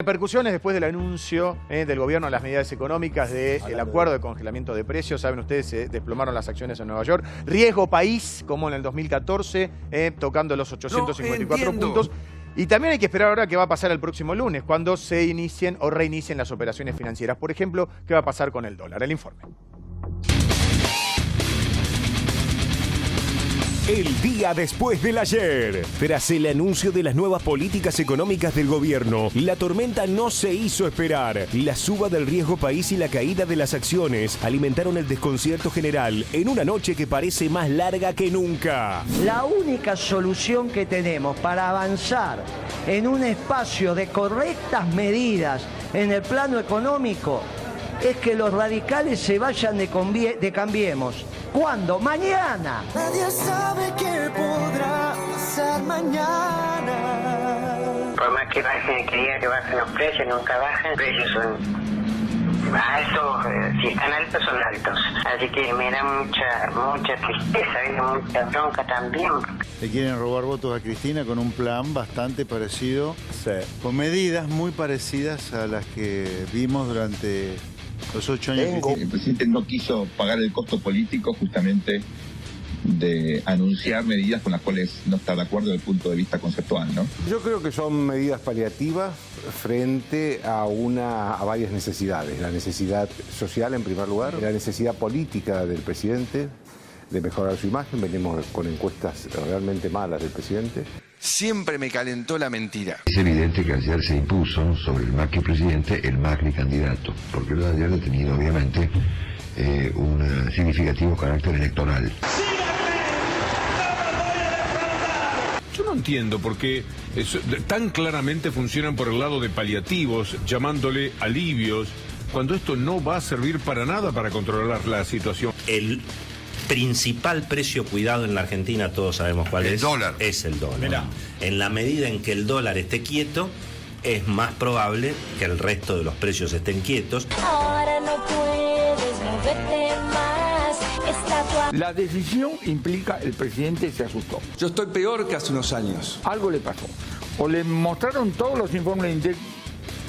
Repercusiones después del anuncio del gobierno de las medidas económicas del acuerdo de congelamiento de precios. Saben ustedes, se desplomaron las acciones en Nueva York. Riesgo país, como en el 2014, tocando los 854 puntos. Y también hay que esperar ahora qué va a pasar el próximo lunes, cuando se inicien o reinicien las operaciones financieras. Por ejemplo, qué va a pasar con el dólar. El informe. El día después del ayer. Tras el anuncio de las nuevas políticas económicas del gobierno, la tormenta no se hizo esperar. La suba del riesgo país y la caída de las acciones alimentaron el desconcierto general en una noche que parece más larga que nunca. La única solución que tenemos para avanzar en un espacio de correctas medidas en el plano económico es que los radicales se vayan de Cambiemos. ¿Cuándo? ¡Mañana! Nadie sabe qué podrá pasar mañana. Por más que bajen, que digan que bajen los precios, nunca bajan. Los precios son altos, si están altos son altos. Así que me da mucha tristeza, mucha bronca también. Le quieren robar votos a Cristina con un plan bastante parecido, con medidas muy parecidas a las que vimos durante los 8 años. El presidente no quiso pagar el costo político justamente de anunciar medidas con las cuales no está de acuerdo desde el punto de vista conceptual, ¿no? Yo creo que son medidas paliativas frente a varias necesidades. La necesidad social, en primer lugar, la necesidad política del presidente de mejorar su imagen. Venimos con encuestas realmente malas del presidente. Siempre me calentó la mentira. Es evidente que ayer se impuso sobre el Macri presidente el Macri candidato, porque lo de ayer ha tenido obviamente un significativo carácter electoral. Yo no entiendo por qué tan claramente funcionan por el lado de paliativos, llamándole alivios, cuando esto no va a servir para nada para controlar la situación. El principal precio cuidado en la Argentina, todos sabemos cuál es. El dólar. Es el dólar. Mirá. En la medida en que el dólar esté quieto, es más probable que el resto de los precios estén quietos. Ahora no puedes moverte más. La decisión implica el presidente se asustó. Yo estoy peor que hace unos años. Algo le pasó. O le mostraron todos los informes de INDEC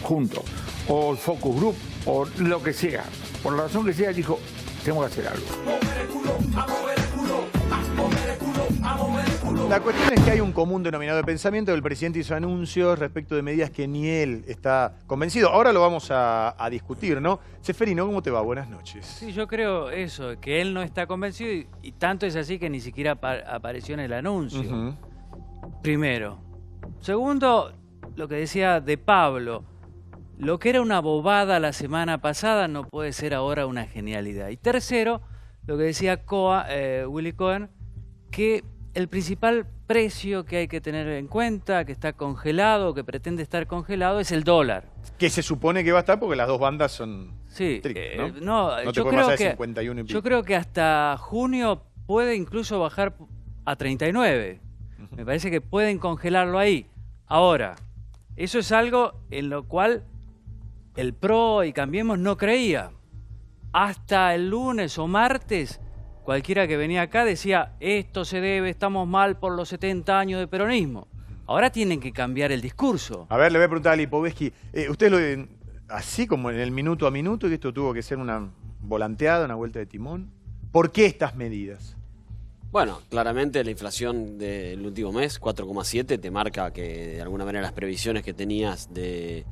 juntos, o el Focus Group, o lo que sea. Por la razón que sea, dijo, tengo que hacer algo. La cuestión es que hay un común denominador de pensamiento. El presidente hizo anuncios respecto de medidas que ni él está convencido. Ahora lo vamos a discutir, ¿no? Seferino, ¿cómo te va? Buenas noches. Sí, yo creo eso, que él no está convencido y tanto es así que ni siquiera apareció en el anuncio. Primero. Segundo, lo que decía de Pablo. Lo que era una bobada la semana pasada no puede ser ahora una genialidad. Y tercero, lo que decía Willy Cohen, que el principal precio que hay que tener en cuenta, que está congelado, que pretende estar congelado, es el dólar. Que se supone que va a estar porque las dos bandas son estrictas, ¿no? No te puede pasar de 51 y pico. Yo creo que hasta junio puede incluso bajar a 39. Me parece que pueden congelarlo ahí. Ahora, eso es algo en lo cual el PRO y Cambiemos no creía. Hasta el lunes o martes, cualquiera que venía acá decía, esto se debe, estamos mal por los 70 años de peronismo. Ahora tienen que cambiar el discurso. A ver, le voy a preguntar a Lipovetsky, ¿usted lo ven así como en el minuto a minuto, que esto tuvo que ser una volanteada, una vuelta de timón? ¿Por qué estas medidas? Bueno, claramente la inflación del último mes, 4,7, te marca que de alguna manera las previsiones que tenías de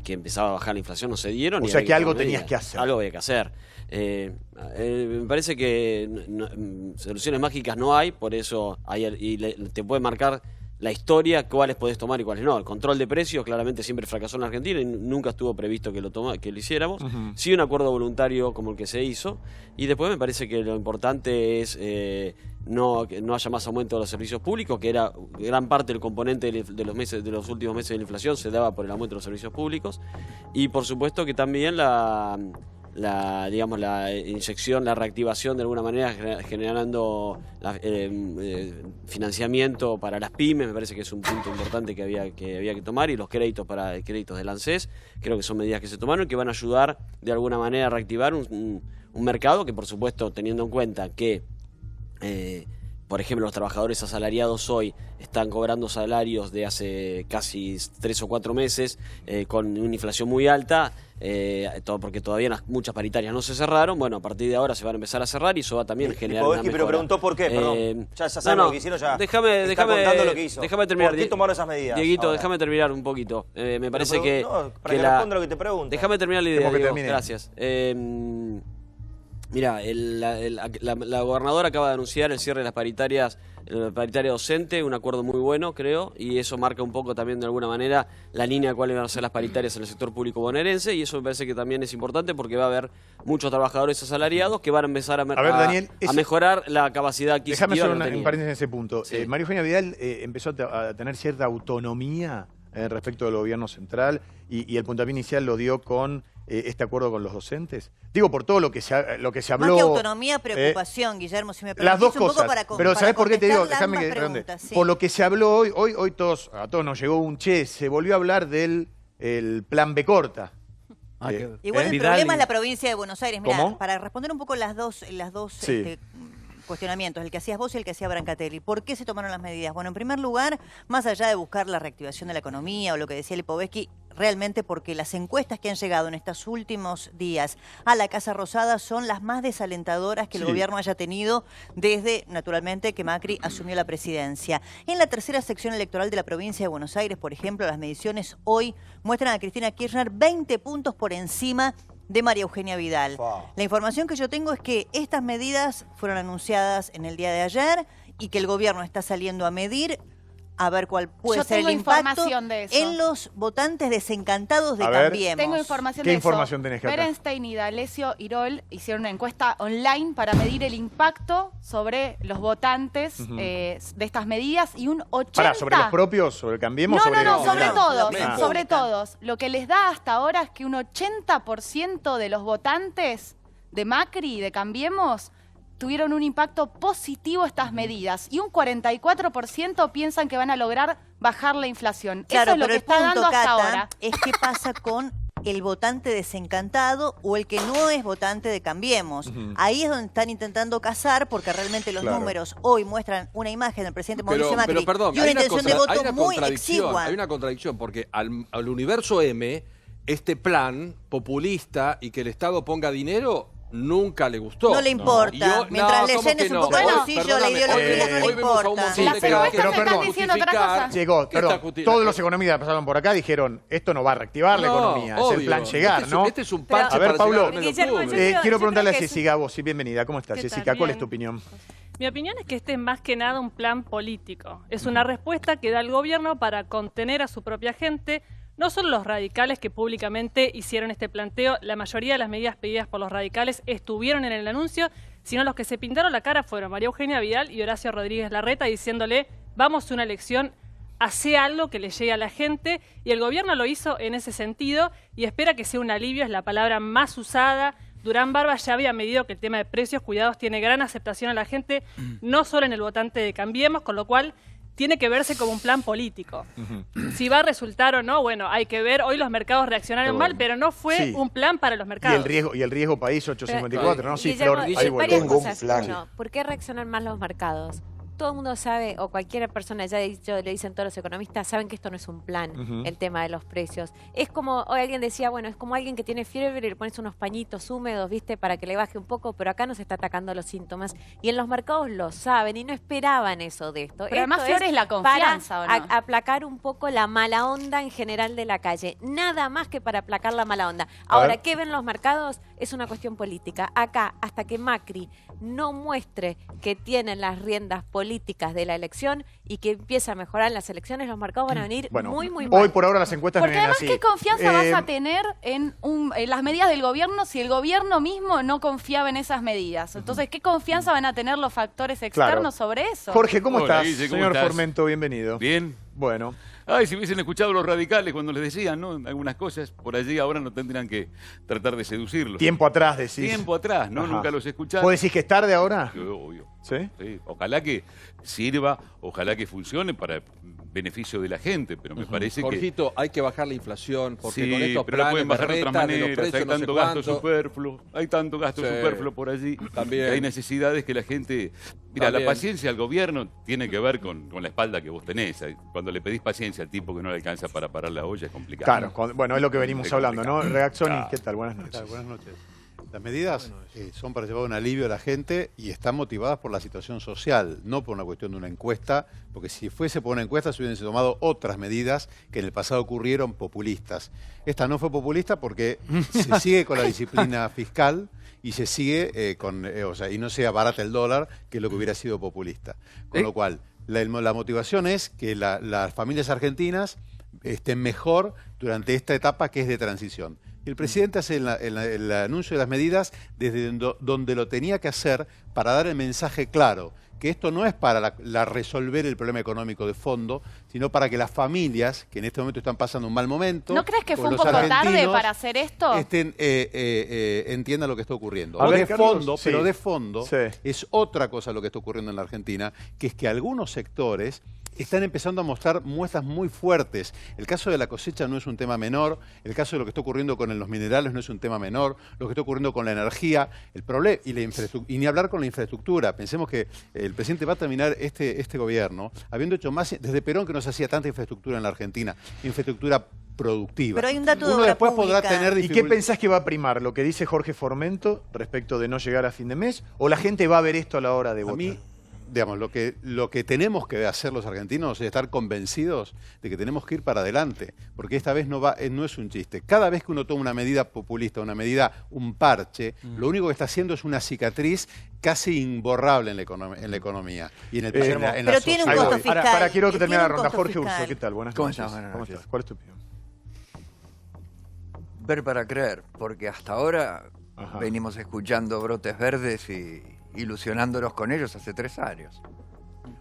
que empezaba a bajar la inflación no se dieron. O sea que algo tenías que hacer. Algo había que hacer. Me parece que soluciones mágicas no hay, por eso te puede marcar la historia, cuáles podés tomar y cuáles no. El control de precios claramente siempre fracasó en la Argentina y nunca estuvo previsto que lo hiciéramos. Sí, un acuerdo voluntario como el que se hizo. Y después me parece que lo importante es que no haya más aumento de los servicios públicos, que era gran parte del componente de los últimos meses de la inflación se daba por el aumento de los servicios públicos. Y por supuesto que también la inyección, la reactivación de alguna manera generando financiamiento para las pymes, me parece que es un punto importante que había que tomar, y los créditos del ANSES, creo que son medidas que se tomaron y que van a ayudar de alguna manera a reactivar un mercado que, por supuesto, teniendo en cuenta que por ejemplo, los trabajadores asalariados hoy están cobrando salarios de hace casi 3 o 4 meses con una inflación muy alta, todo porque todavía muchas paritarias no se cerraron. Bueno, a partir de ahora se van a empezar a cerrar y eso va también a generar una mejora. Pero preguntó por qué, perdón. Ya saben lo que hicieron, ya déjame contando lo que hizo. Déjame terminar. ¿Por qué tomaron esas medidas? Dieguito, déjame terminar un poquito. Me parece que... No, para que responda lo que te pregunto. Déjame terminar la idea, Diego. Gracias. Mira, la gobernadora acaba de anunciar el cierre de las paritarias, la paritaria docente, un acuerdo muy bueno, creo, y eso marca un poco también de alguna manera la línea de cuáles van a ser las paritarias en el sector público bonaerense, y eso me parece que también es importante porque va a haber muchos trabajadores asalariados que van a empezar a mejorar la capacidad adquisitiva. Déjame hacer un paréntesis en ese punto. Sí. María Eugenia Vidal empezó a tener cierta autonomía respecto del gobierno central y el puntapié inicial lo dio con este acuerdo con los docentes. Digo, por todo lo que se habló... Más que autonomía, preocupación, Guillermo, si me permitís. Las dos un poco cosas. Pero ¿sabés por qué te digo? Déjame que pregunte. Sí. Por lo que se habló hoy a todos nos llegó un se volvió a hablar del plan B corta. Igual el problema es la provincia de Buenos Aires. Mirá, para responder un poco las dos sí. Cuestionamientos, el que hacías vos y el que hacía Brancatelli. ¿Por qué se tomaron las medidas? Bueno, en primer lugar, más allá de buscar la reactivación de la economía o lo que decía Lipovetsky, realmente porque las encuestas que han llegado en estos últimos días a la Casa Rosada son las más desalentadoras que el gobierno haya tenido desde, naturalmente, que Macri asumió la presidencia. En la tercera sección electoral de la provincia de Buenos Aires, por ejemplo, las mediciones hoy muestran a Cristina Kirchner 20 puntos por encima de María Eugenia Vidal. La información que yo tengo es que estas medidas fueron anunciadas en el día de ayer y que el gobierno está saliendo a medir a ver cuál puede ser el impacto de eso. en los votantes desencantados de Cambiemos. Tengo información ¿Qué de información eso. tenés, Cata? Berenstein y D'Alessio Irol hicieron una encuesta online para medir el impacto sobre los votantes de estas medidas y un 80%... ¿Sobre los propios? ¿Sobre Cambiemos? No, sobre todos. Sobre todos. Lo que les da hasta ahora es que un 80% de los votantes de Macri y de Cambiemos tuvieron un impacto positivo estas medidas y un 44% piensan que van a lograr bajar la inflación. Claro, eso es lo que está dando hasta ahora. Es qué pasa con el votante desencantado o el que no es votante de Cambiemos. Ahí es donde están intentando cazar porque realmente los números hoy muestran una imagen del presidente Mauricio Macri pero perdón, y una intención de voto muy exigua. Hay una contradicción porque al universo M, este plan populista y que el Estado ponga dinero... nunca le gustó. No le importa. Mientras le llenes un poco el bolsillo, la ideología no le importa. Pero perdón, todos los economistas pasaron por acá dijeron, esto no va a reactivar la economía, es el plan llegar, ¿no? Este es un parche. A ver, Pablo, quiero preguntarle a Jessica Gabossi, bienvenida, ¿cómo estás, Jessica? ¿Cuál es tu opinión? Mi opinión es que este es más que nada un plan político. Es una respuesta que da el gobierno para contener a su propia gente. No son los radicales que públicamente hicieron este planteo, la mayoría de las medidas pedidas por los radicales estuvieron en el anuncio, sino los que se pintaron la cara fueron María Eugenia Vidal y Horacio Rodríguez Larreta diciéndole, vamos a una elección, hace algo que le llegue a la gente, y el gobierno lo hizo en ese sentido y espera que sea un alivio, es la palabra más usada. Durán Barba ya había medido que el tema de precios, cuidados, tiene gran aceptación a la gente, no solo en el votante de Cambiemos, con lo cual... tiene que verse como un plan político. Si va a resultar o no, bueno, hay que ver. Hoy los mercados reaccionaron mal, pero no fue un plan para los mercados. Y el riesgo país 854, ¿no? Sí, Flor, ahí varias cosas. Uno, ¿por qué reaccionan mal los mercados? Todo el mundo sabe, o cualquier persona, ya le dicen todos los economistas, saben que esto no es un plan, el tema de los precios. Es como, hoy alguien decía, bueno, es como alguien que tiene fiebre y le pones unos pañitos húmedos, ¿viste? Para que le baje un poco, pero acá no se está atacando los síntomas. Y en los mercados lo saben y no esperaban eso de esto. Pero además, Flor, es la confianza, para ¿o no? aplacar un poco la mala onda en general de la calle. Nada más que para aplacar la mala onda. Ahora, ¿qué ven los mercados? Es una cuestión política. Acá, hasta que Macri no muestre que tienen las riendas políticas de la elección y que empieza a mejorar las elecciones, los mercados van a venir muy mal. Hoy por ahora las encuestas porque vienen además, así. ¿qué confianza vas a tener en las medidas del gobierno si el gobierno mismo no confiaba en esas medidas? Entonces, ¿qué confianza van a tener los factores externos sobre eso? Jorge, ¿cómo estás? Guille, ¿cómo Señor estás? Formento, bienvenido. Bien. Bueno. Ay, si hubiesen escuchado los radicales cuando les decían, ¿no? Algunas cosas, por allí ahora no tendrían que tratar de seducirlos. Tiempo atrás, decís. Tiempo atrás, ¿no? Ajá. Nunca los escucharon. ¿Vos decís que es tarde ahora? Obvio. ¿Sí? Sí. Ojalá que sirva, ojalá que funcione para beneficio de la gente, pero me parece Jorgito, hay que bajar la inflación, porque sí, con estos pero la planes pueden bajar de berretas otra de los manera, precios, hay no sé tanto gasto cuánto. superfluo, hay tanto gasto Sí. superfluo por allí, También. que hay necesidades que la gente... Mira, También. la paciencia al gobierno tiene que ver con la espalda que vos tenés. Cuando le pedís paciencia al tipo que no le alcanza para parar la olla es complicado. Claro, bueno, es lo que venimos hablando, ¿no? Regazzoni, Claro. ¿qué tal? Buenas noches. Buenas noches. Las medidas son para llevar un alivio a la gente y están motivadas por la situación social, no por una cuestión de una encuesta, porque si fuese por una encuesta se hubiesen tomado otras medidas que en el pasado ocurrieron populistas. Esta no fue populista porque se sigue con la disciplina fiscal y se sigue y no se abarata el dólar, que es lo que hubiera sido populista. Con lo cual, la motivación es que las familias argentinas estén mejor durante esta etapa que es de transición. El presidente hace el anuncio de las medidas desde donde lo tenía que hacer para dar el mensaje claro, que esto no es para resolver el problema económico de fondo, sino para que las familias, que en este momento están pasando un mal momento... ¿No crees que fue con un los poco tarde argentinos, para hacer esto? entiendan lo que está ocurriendo. A ver, de Carlos, fondo, sí. pero de fondo, Sí. es otra cosa lo que está ocurriendo en la Argentina, que es que algunos sectores están empezando a mostrar muestras muy fuertes. El caso de la cosecha no es un tema menor, el caso de lo que está ocurriendo con los minerales no es un tema menor, lo que está ocurriendo con la energía, el problema y ni hablar con la infraestructura. Pensemos que el presidente va a terminar este gobierno habiendo hecho más, desde Perón que no se hacía tanta infraestructura en la Argentina, infraestructura productiva. Pero hay un dato de Uno obra después podrá pública. tener ¿Y qué dificultades. pensás que va a primar? ¿Lo que dice Jorge Formento respecto de no llegar a fin de mes? ¿O la gente va a ver esto a la hora de votar? A mí, digamos, lo que tenemos que hacer los argentinos es estar convencidos de que tenemos que ir para adelante, porque esta vez no es un chiste. Cada vez que uno toma una medida populista, un parche, lo único que está haciendo es una cicatriz casi imborrable en la economía y en el en la Pero tiene un sociedad. costo fiscal. Ahora quiero tiene terminar la un ronda. costo Jorge fiscal. Urso, ¿qué tal? Buenas ¿Cómo noches. estás? Buenas ¿Cómo noches. estás? ¿Cuál es tu opinión? Ver para creer, porque hasta ahora Ajá. venimos escuchando brotes verdes y ilusionándonos con ellos hace 3 años.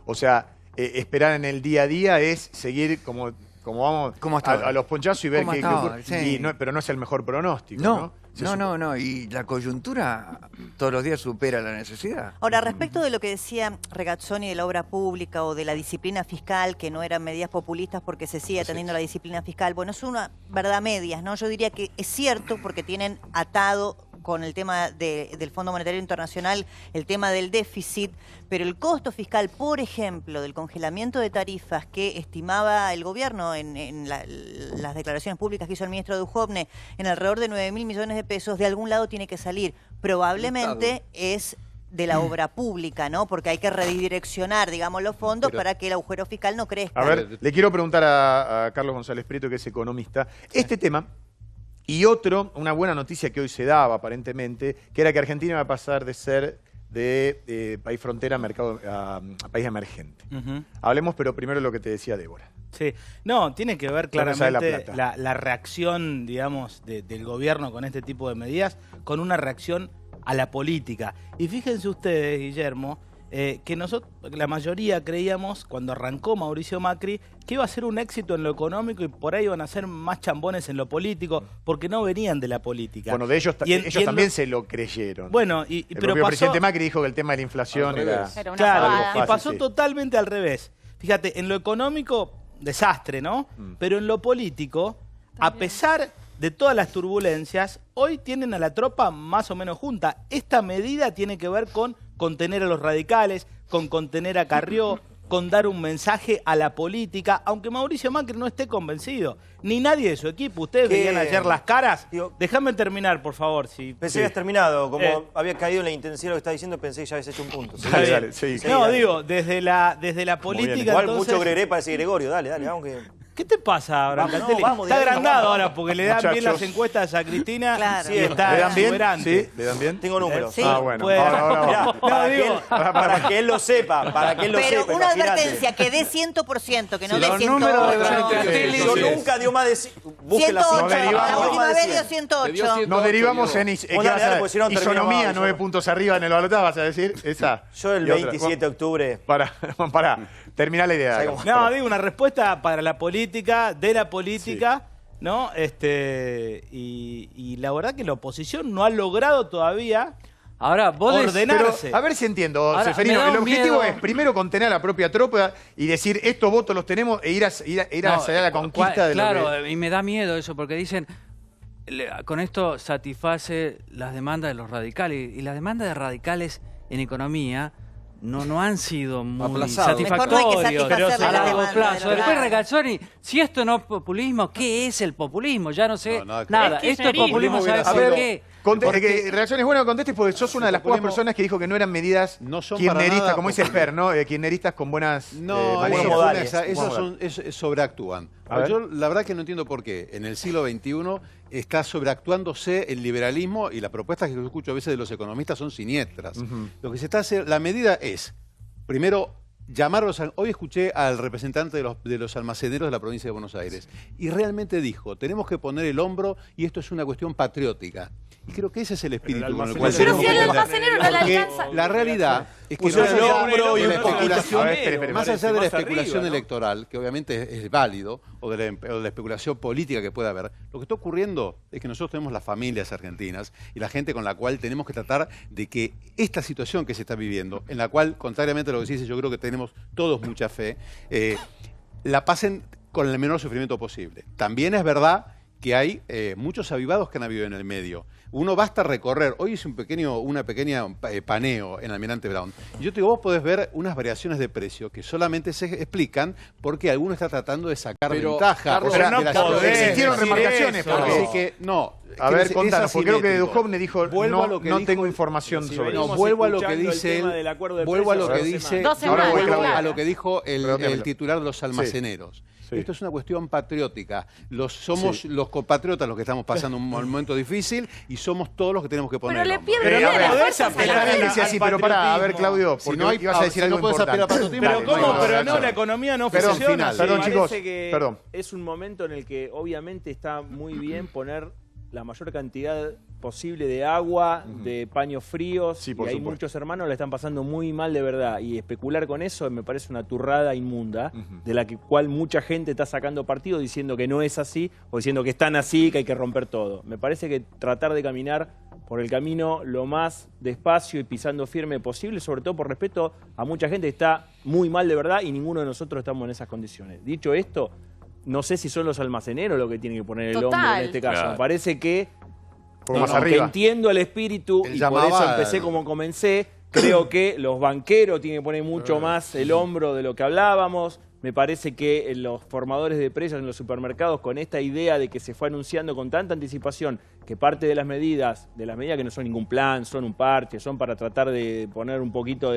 O sea, esperar en el día a día es seguir como vamos ¿Cómo está ahora? a los ponchazos y ver ¿Cómo qué está ocurre. ahora? Sí. Pero no es el mejor pronóstico, ¿no? No, y la coyuntura todos los días supera la necesidad. Ahora, respecto de lo que decía Regazzoni de la obra pública o de la disciplina fiscal, que no eran medidas populistas porque se sigue atendiendo la disciplina fiscal, bueno, es una verdad a medias, ¿no? Yo diría que es cierto porque tienen atado con el tema del Fondo Monetario Internacional, el tema del déficit, pero el costo fiscal, por ejemplo, del congelamiento de tarifas que estimaba el gobierno en las declaraciones públicas que hizo el ministro Duhovne, en alrededor de 9.000 millones de pesos, de algún lado tiene que salir. Probablemente es de la obra pública, ¿no? Porque hay que redireccionar, digamos, los fondos para que el agujero fiscal no crezca. A ver, le quiero preguntar a Carlos González Prieto, que es economista, este tema y otro, una buena noticia que hoy se daba aparentemente, que era que Argentina va a pasar de ser de país frontera a país emergente. Hablemos, pero primero lo que te decía Débora. Sí, no, tiene que ver ¿Dónde sale la claramente plata? la reacción, digamos, del gobierno con este tipo de medidas, con una reacción a la política. Y fíjense ustedes, Guillermo, que nosotros, la mayoría creíamos, cuando arrancó Mauricio Macri, que iba a ser un éxito en lo económico y por ahí iban a ser más chambones en lo político, porque no venían de la política. Bueno, de ellos, ellos también se lo creyeron. Bueno, el pero propio pasó, presidente Macri dijo que el tema de la inflación era claro, algo y fácil, pasó sí. totalmente al revés. Fíjate, en lo económico, desastre, ¿no? Pero en lo político, a pesar de todas las turbulencias, hoy tienen a la tropa más o menos junta. Esta medida tiene que ver con contener a los radicales, con contener a Carrió, con dar un mensaje a la política, aunque Mauricio Macri no esté convencido, ni nadie de su equipo. Ustedes veían ayer las caras. Déjame terminar, por favor. Pensé que habías terminado, como había caído en la intensidad de lo que estaba diciendo, pensé que ya habías hecho un punto. Dale, no, digo, desde la política. Igual entonces, mucho Greré parece Gregorio, dale, vamos que... ¿Qué te pasa, Brancatelli? Vamos, Está agrandado vamos. ahora porque le dan bien las encuestas a Cristina Claro. y está ¿Le dan bien? exuberante. ¿Sí? ¿Le dan bien? Tengo números. Sí. Ah, bueno. Puede- Ahora Mirá, vamos. para que él lo sepa, Pero una imagínate. advertencia, que dé 100%, que no Sí, dé los 108. números de Brancatelli. Yo Sí. nunca dio más de... Busque la 108, cifra. la derivamos. última vez dio 108. Nos derivamos en Vos dale, dale, porque si no terminamos isonomía, abajo, 9 yo. puntos arriba en el balotaje, vas a decir, esa. Yo el Y otra. 27 de octubre... Para terminar la idea. ¿Sabes cómo? No, digo, una respuesta para la política, de la política, ¿no? Y la verdad que la oposición no ha logrado todavía Ahora, vos ordenarse. Pero, a ver si entiendo, Ahora, Seferino. me da El un objetivo miedo. es primero contener a la propia tropa y decir, estos votos los tenemos e ir hacia la conquista de claro, lo que... y me da miedo eso, porque dicen, con esto satisface las demandas de los radicales. Y las demandas de radicales en economía no han sido muy Aplazados. satisfactorios satisfacerle a la largo demanda plazo. de los Después Regazzoni, si esto no es populismo, ¿qué es el populismo? Ya no sé No, nada. Es Esto es populismo, ¿sabes A por ver, qué? reacciones buenas que contestes porque sos una de las pocas personas que dijo que no eran medidas No son para kirchneristas, nada como dice Sper, ¿no? Kirchneristas con buenas No, maneras. eso modales. esos sobreactúan. A ver. Yo la verdad que no entiendo por qué en el siglo XXI está sobreactuándose el liberalismo y las propuestas que yo escucho a veces de los economistas son siniestras. Lo que se está haciendo, la medida es, primero, llamarlos. Hoy escuché al representante de los almaceneros de la provincia de Buenos Aires y realmente dijo, tenemos que poner el hombro y esto es una cuestión patriótica. Y creo que ese es el espíritu con el cual Pero tenemos si que al tratar. almacenero no le Porque alcanza. la realidad es que Pusieron el hombro y de la un poquito especulación, somero, más allá de la más arriba, especulación ¿no? electoral, que obviamente es válido, o de la especulación política que pueda haber, lo que está ocurriendo es que nosotros tenemos las familias argentinas y la gente con la cual tenemos que tratar de que esta situación que se está viviendo, en la cual, contrariamente a lo que se dice, yo creo que tenemos todos mucha fe, la pasen con el menor sufrimiento posible. También es verdad que hay muchos avivados que han habido en el medio. Uno basta recorrer. Hoy hice una pequeña paneo en Almirante Brown. Y yo te digo, vos podés ver unas variaciones de precio que solamente se explican porque alguno está tratando de sacar ventaja. Carlos, Pero no no podés existieron decir remarcaciones. eso. Porque... Así que, no. A ver, es contanos, porque creo que asimétrico. Duhovne dijo, Vuelvo a lo que no dijo- tengo información Si sobre venimos eso. Vuelvo a lo que escuchando el dice tema él, del acuerdo de vuelvo a lo precios que hace dice, Dos Ahora voy, semanas, Claudia. a lo que dijo Perdón, el Camilo. titular de los almaceneros. Sí. Esto es una cuestión patriótica. Somos los compatriotas los que estamos pasando un momento difícil y somos todos los que tenemos que poner Pero el le hombro. pierden Pero a la ver, fuerza. pero está bien que sea así, pero pará, a ver, Claudio, Si porque no hay- ibas a decir si no algo podés aspirar a importante. patriotismo, Pero no hay ¿cómo? nada. Pero no, la economía no Perdón, funciona. final. así. Perdón, Me chicos. parece que Perdón. es un momento en el que obviamente está muy bien poner la mayor cantidad posible de agua, de paños fríos, Sí, y por hay supuesto. muchos hermanos que la están pasando muy mal de verdad, y especular con eso me parece una turrada inmunda, de la cual mucha gente está sacando partido diciendo que no es así, o diciendo que están así, que hay que romper todo. Me parece que tratar de caminar por el camino lo más despacio y pisando firme posible, sobre todo por respeto a mucha gente que está muy mal de verdad y ninguno de nosotros estamos en esas condiciones. Dicho esto, no sé si son los almaceneros los que tienen que poner el hombro Total. en este caso. Claro. Me parece que, Poco más aunque arriba. entiendo el espíritu Él y por llamaba eso empecé como comencé, creo que los banqueros tienen que poner mucho más el hombro de lo que hablábamos. Me parece que los formadores de precios en los supermercados, con esta idea de que se fue anunciando con tanta anticipación que parte de las medidas que no son ningún plan, son un parche, son para tratar de poner un poquito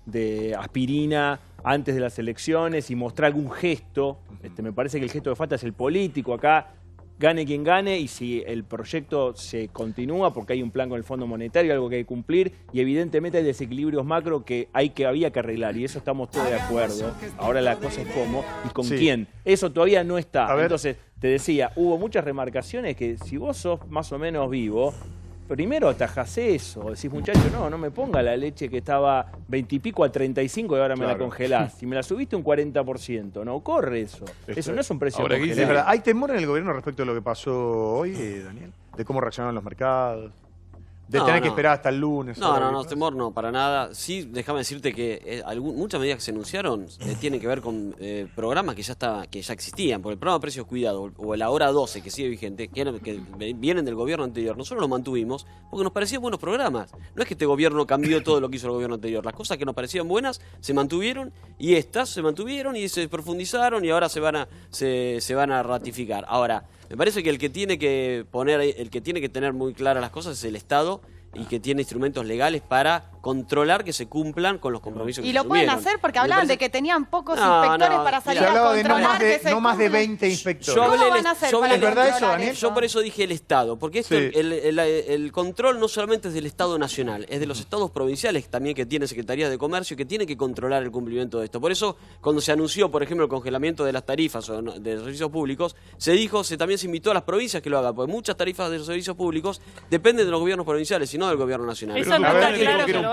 de aspirina antes de las elecciones y mostrar algún gesto. Me parece que el gesto que falta es el político acá. Gane quien gane, y si el proyecto se continúa, porque hay un plan con el Fondo Monetario, algo que hay que cumplir, y evidentemente hay desequilibrios macro que había que arreglar, y eso estamos todos de acuerdo. Ahora la cosa es cómo y con Sí. quién. Eso todavía no está. A ver. Entonces, te decía, hubo muchas remarcaciones que si vos sos más o menos vivo, primero atajás eso, decís, muchacho, no me ponga la leche que estaba 20 y pico a 35 y ahora me la Claro. congelás. Si me la subiste un 40%, no corre eso. Eso no es un precio Ahora, Guille, Es congelado. verdad. ¿Hay temor en el gobierno respecto a lo que pasó hoy, Daniel? De cómo reaccionaron los mercados. De No, tener que no. esperar hasta el lunes. No, temor no, para nada. Sí, déjame decirte que muchas medidas que se anunciaron tienen que ver con programas que ya existían. Por el programa de Precios Cuidado o el Ahora 12, que sigue vigente, que vienen del gobierno anterior. Nosotros los mantuvimos porque nos parecían buenos programas. No es que este gobierno cambió todo lo que hizo el gobierno anterior. Las cosas que nos parecían buenas se mantuvieron, y estas se mantuvieron y se profundizaron, y ahora se van a ratificar. Ahora, me parece que el que tiene que tener muy claras las cosas es el Estado, y que tiene instrumentos legales para controlar que se cumplan con los compromisos que Y se lo pueden asumieron. hacer porque Me hablaban parece- de que tenían pocos No, inspectores no, para se salir Se a hablaba de controlar que se no más de cumplan. 20 inspectores. Yo hablé ¿Cómo del- van a hacer yo para ¿Es verdad eso, controlar Daniel? Yo por eso dije el Estado, porque esto, Sí. el control no solamente es del Estado nacional, es de los estados provinciales también, que tienen secretarías de comercio, que tienen que controlar el cumplimiento de esto. Por eso, cuando se anunció, por ejemplo, el congelamiento de las tarifas de servicios públicos, también se invitó a las provincias que lo hagan, porque muchas tarifas de los servicios públicos dependen de los gobiernos provinciales y no del gobierno nacional. Eso no a ver, está claro que lo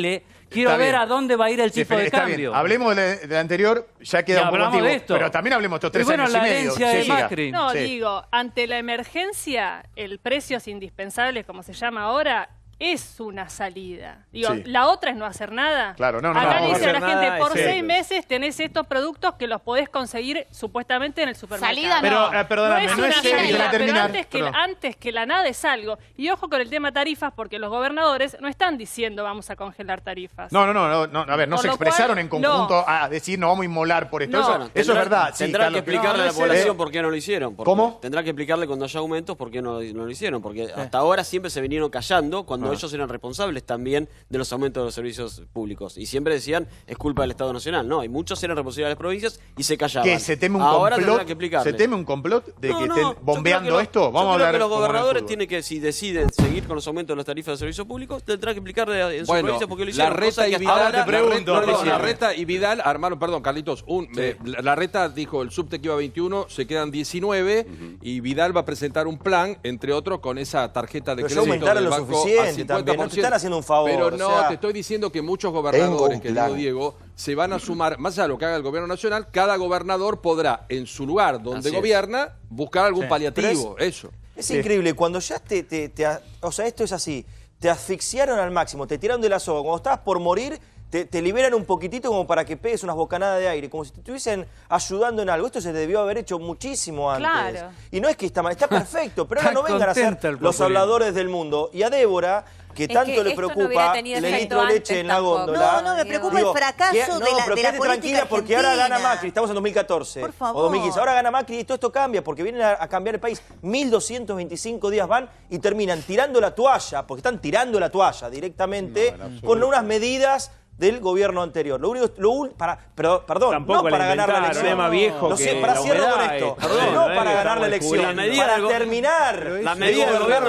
duele Quiero Está ver bien. a dónde va a ir el tipo de Está bien. cambio. Hablemos de la anterior, ya queda Y un poco hablamos antiguo, de esto. pero también hablemos de estos 3 Y bueno, años la y medio. herencia de Cecilia. Macri. No, Sí. digo, ante la emergencia, el precios indispensables, como se llama ahora, es una salida. Digo, Sí. la otra es no hacer nada. Claro, no, Acá no le dice a la hacer gente, nada, por es 6 cierto. meses tenés estos productos que los podés conseguir supuestamente en el supermercado. Salida no. Pero, perdóname, no es no una es serio. salida, pero terminar. antes que la nada es algo. Y ojo con el tema tarifas, porque los gobernadores no están diciendo vamos a congelar tarifas. No, a ver, no Por se lo expresaron cual, en conjunto no. a decir no vamos a inmolar por esto. No. Eso, Bueno, eso es verdad. Sí, Tendrán Carlos, que explicarle a la no es población por qué no lo hicieron. ¿Cómo? Tendrá que explicarle cuando haya aumentos por qué no lo hicieron. Porque hasta ahora siempre se vinieron callando cuando ellos eran responsables también de los aumentos de los servicios públicos. Y siempre decían, es culpa del Estado Nacional. No, y muchos eran responsables de las provincias y se callaban. ¿Qué? ¿Se teme un Ahora complot? tendrán que explicarle. ¿Se teme un complot de que No, estén yo bombeando creo que esto? Vamos a hablar que los como en el gobernadores fútbol. tienen que, si deciden seguir con los aumentos de las tarifas de servicios públicos, tendrán que explicarle en su Bueno, provincia porque lo hicieron. Larreta cosa y que hasta Vidal, ahora- Larreta y Vidal armaron, perdón, Carlitos, Larreta dijo el subte que iba a 21, se quedan 19 y Vidal va a presentar un plan, entre otros, con esa tarjeta de Pero ya crédito aumentaron del lo banco suficiente a 50%. también, no te están haciendo un favor, Pero o no, sea, te estoy diciendo que muchos tengo gobernadores, un que plan. digo Diego, se van a sumar, más allá de lo que haga el gobierno nacional, cada gobernador podrá, en su lugar donde Así es. gobierna, buscar algún paliativo, Pero eso. Es increíble, cuando ya o sea, esto es así, te asfixiaron al máximo, te tiraron de la soga, cuando estabas por morir, te liberan un poquitito como para que pegues unas bocanadas de aire, como si te estuviesen ayudando en algo. Esto se debió haber hecho muchísimo antes. Claro. Y no es que está mal, está perfecto, pero ahora Está no vengan a ser contento el los populismo. habladores del mundo. Y a Débora, que Es tanto que le esto no preocupa hubiera tenido el efecto litro de leche antes en la tampoco. góndola. No, me preocupa Digo, el fracaso que- de la pero quédate política tranquila porque ahora gana argentina. Macri, estamos en 2014 Por o favor. 2015. Ahora gana Macri y todo esto cambia porque vienen a cambiar el país. 1225 días van y terminan tirando la toalla, porque están tirando la toalla directamente con unas medidas del gobierno anterior. Lo único, perdón, Tampoco no la para ganar la inventaron, elección. es más viejo Lo que sé, para la cierro con humedad esto. esto, No ¿no? para Es que ganar la estamos elección, descubriendo. para terminar La medida del gobierno